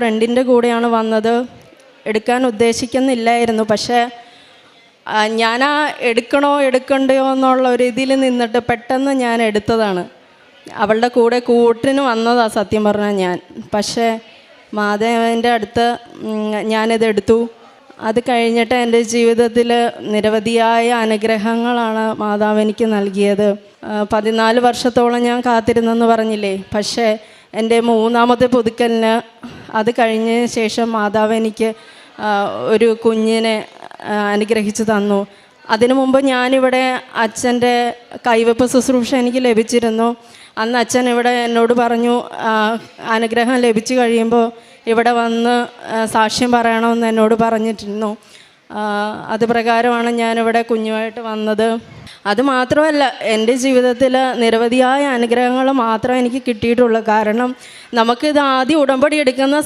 ഫ്രണ്ടിൻ്റെ കൂടെയാണ് വന്നത്. എടുക്കാൻ ഉദ്ദേശിക്കുന്നില്ലായിരുന്നു, പക്ഷേ ഞാൻ എടുക്കണ്ടയോ എന്നുള്ള ഒരു ഇതിൽ നിന്നിട്ട് പെട്ടെന്ന് ഞാൻ എടുത്തതാണ്. അവളുടെ കൂടെ കൂട്ടിന് വന്നതാണ് സത്യം പറഞ്ഞാൽ ഞാൻ. പക്ഷേ മാധവൻ്റെ അടുത്ത് ഞാനിതെടുത്തു. അത് കഴിഞ്ഞിട്ട് എൻ്റെ ജീവിതത്തിൽ നിരവധിയായ അനുഗ്രഹങ്ങളാണ് മാതാവ് എനിക്ക് നൽകിയത്. 14 വർഷത്തോളം ഞാൻ കാത്തിരുന്നെന്ന് പറഞ്ഞില്ലേ. പക്ഷേ എൻ്റെ 3ാമത്തെ പുതുക്കലിന് അത് കഴിഞ്ഞതിന് ശേഷം മാതാവ് എനിക്ക് ഒരു കുഞ്ഞിനെ അനുഗ്രഹിച്ച് തന്നു. അതിനു മുമ്പ് ഞാനിവിടെ അച്ഛൻ്റെ കൈവെപ്പ് ശുശ്രൂഷ എനിക്ക് ലഭിച്ചിരുന്നു. അന്ന് അച്ഛൻ ഇവിടെ എന്നോട് പറഞ്ഞു, അനുഗ്രഹം ലഭിച്ചു കഴിയുമ്പോൾ ഇവിടെ വന്ന് സാക്ഷ്യം പറയണമെന്ന് എന്നോട് പറഞ്ഞിരുന്നു. അത് പ്രകാരമാണ് ഞാനിവിടെ കുഞ്ഞുമായിട്ട് വന്നത്. അതുമാത്രമല്ല, എൻ്റെ ജീവിതത്തിൽ നിരവധിയായ അനുഗ്രഹങ്ങൾ മാത്രമേ എനിക്ക് കിട്ടിയിട്ടുള്ളൂ. കാരണം നമുക്കിത് ആദ്യം ഉടമ്പടി എടുക്കുന്ന